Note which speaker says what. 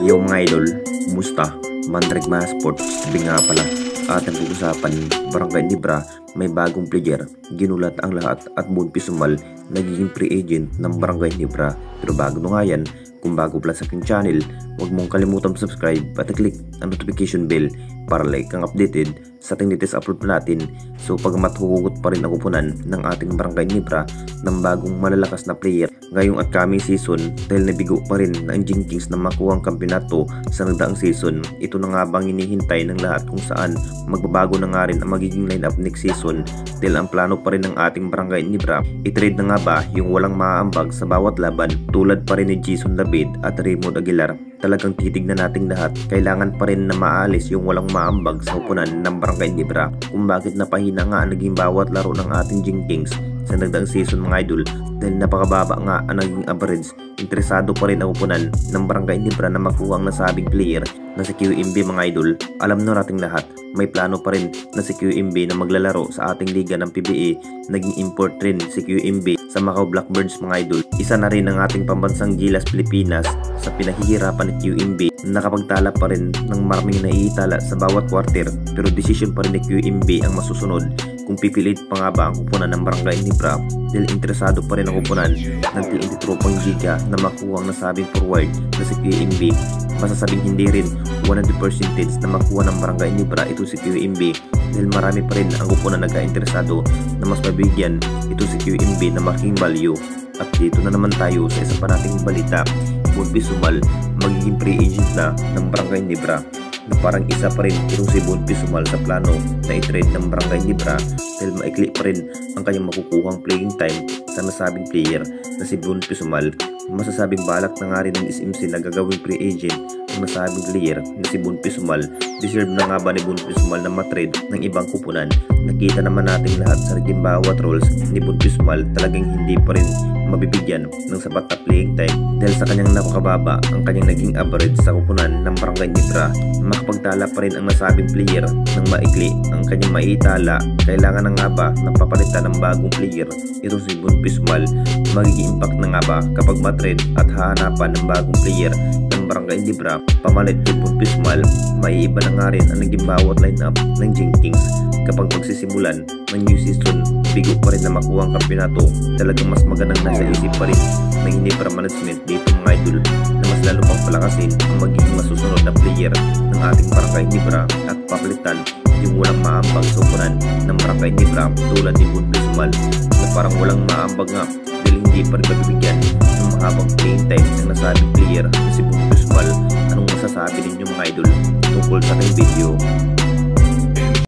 Speaker 1: Yo mga idol, kumusta? Mandrigma Sports, sabi nga pala, ating pag-usapan, Barangay Nibra, may bagong player, ginulat ang lahat at Bon Pisumal, nagiging free agent ng Barangay Nibra. Pero bago nga yan, kung bago pala sa aking channel, huwag mong kalimutang subscribe at click ang notification bell para like kang updated sa ating latest upload natin. So pag matuhugot pa rin ang kupunan ng ating Barangay Nibra ng bagong malalakas na player ngayong at coming season dahil nabigo pa rin na ang Jinkings na makuha ang kampyonato sa nagdaang season. Ito na nga bang hinihintay ng lahat kung saan magbabago na nga rin ang magiging lineup next season dahil ang plano pa rin ng ating Barangay Nibra, i-trade na nga ba yung walang maaambag sa bawat laban tulad pa rin ni Jason David at Raymond Aguilar. Talagang titignan nating lahat, kailangan pa rin na maalis yung walang maambag sa upunan ng Barangay Nibra kung bakit napahina nga naging bawat laro ng ating Jinkings sa nagdaang season mga idol dahil napakababa nga ang naging average. Interesado pa rin ang upunan ng Barangay Nibra na makuha ang nasabing player na si QMB mga idol. Alam na nating lahat, may plano pa rin na si QMB na maglalaro sa ating liga ng PBA. Naging import rin si QMB sa Macau Blackbirds mga idol. Isa na rin ang ating pambansang Gilas Pilipinas sa pinahihirapan ni QMB. Nakapagtala pa rin ng maraming naiitala sa bawat quarter pero decision pa rin ni QMB ang masusunod kung pipilit pa nga ba ang kupunan ng Barangay Nibra dahil interesado pa rin ang kupunan ng TNT Tropang Giga na makuha ang nasabing forward na si QMB. Masasabing hindi rin 100% na makuha ng Barangay Nibra ito si QMB dahil marami pa rin ang kupunan nagka-interesado na mas mabigyan ito si QMB na malaking value. At dito na naman tayo sa isa pa nating balita, Bon Pisumal magiging free agent na ng Barangay Nibra na parang isa pa rin itong si Bon Pisumal sa plano na i-trade ng Barangay Nibra dahil maikli pa rin ang kanyang makukuhang playing time sa nasabing player na si Bon Pisumal. Masasabing balak na nga rin ng SMC na gagawing free agent ang nasabing player na si Bon Pisumal. Deserve na nga ba ni Bon Pisumal na matrade ng ibang kupunan? Nakita naman natin lahat sa naging bawat roles ni Bon Pisumal talagang hindi pa rin mabibigyan ng sapat na playing time dahil sa kanyang napakababa ang kanyang naging average sa kupunan ng Barangay Nibra. Makapagtala pa rin ang nasabing player ng maikli ang kanyang maiitala. Kailangan na nga ba ng papalitan ng bagong player ito si Bon Pisumal? Magiging impact na nga ba kapag matrade at hahanapan ng bagong player ng Barangay Nibra pamalit kay Bon Pisumal? Maiiba na nga rin ang naging bawat lineup ng Jinkings kapag magsisimulan ng new season. Bigo pa rin na makuha ang kampyonato. Talagang mas magandang nasa isip pa rin ng Nibra management dito mga idol na mas lalo pang palakasin ang magiging masusunod na player ng ating Barangay Nibra at papalitan yung walang maambag sa upunan ng Barangay Nibra tulad ni Bon Pisumal na parang walang maambag nga dahil hindi pa rin mabibigyan ng mahabang playing time ng nasabing player na si Bon Pisumal. Anong masasabi ninyo mga idol tungkol sa ating video?